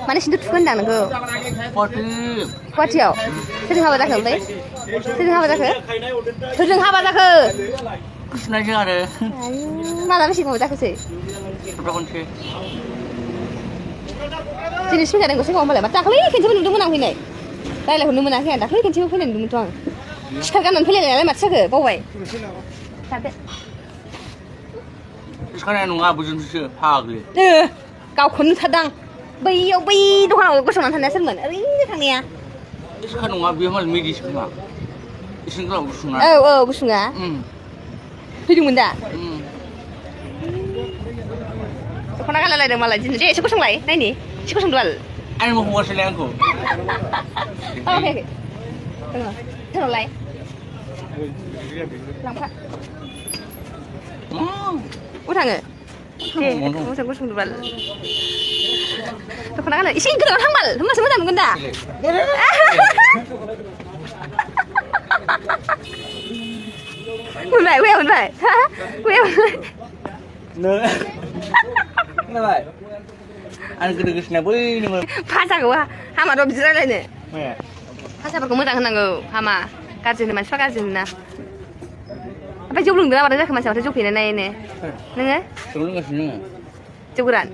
Mana sih tuh kan dang go? Kuatiau. Sedang apa dah kembali? Sedang apa dah ke? Sedang apa dah ke? Kusna aja ada. Malah masih mau dah ke sih. Berapa kunci? Jadi sih kadang gue sih ngomong malah. Tak lagi kan cuma nunggu menang ini. Dah lah nunggu menang kan. Tak lagi kan cuma nunggu nunggu tuang. Sekarang nanti lagi lah macam ke? Bawa. Tapi. Sekarang nunggu apa jenis sih? Hagli. Kau kun thadang. Bayi tu kan aku senang thanda sermen. Ini thang ni ya. Sekarang nunggu apa mal medis kena. Isin kalau busunga. Busunga. Hidung benda. Kau nak kalah lagi malah jenis. Jadi, siapa sung lagi? Nah ini, siapa sung dual? Anu mau buat selengku. Oke. Terus lagi. Lampak. Utang ke? Gue sung dual. Kau nak kalah? Isi gede orang mal. Mas semua dah gunda. Buồn vậy, buồn vậy. Buồn vậy. Nè. Nè vậy. Anh cứ đừng snap với nhưng mà phá sao quá. Hama đâu bị ra đây nè. mẹ. Phá sao có mới đang hàng ngầu. Hama. Cá gì mà cá gì nè. Phải chụp lưng nữa, bạn ra không mà sao chụp hình này nè. Nè. Chụp lưng cái gì nữa? Chụp cái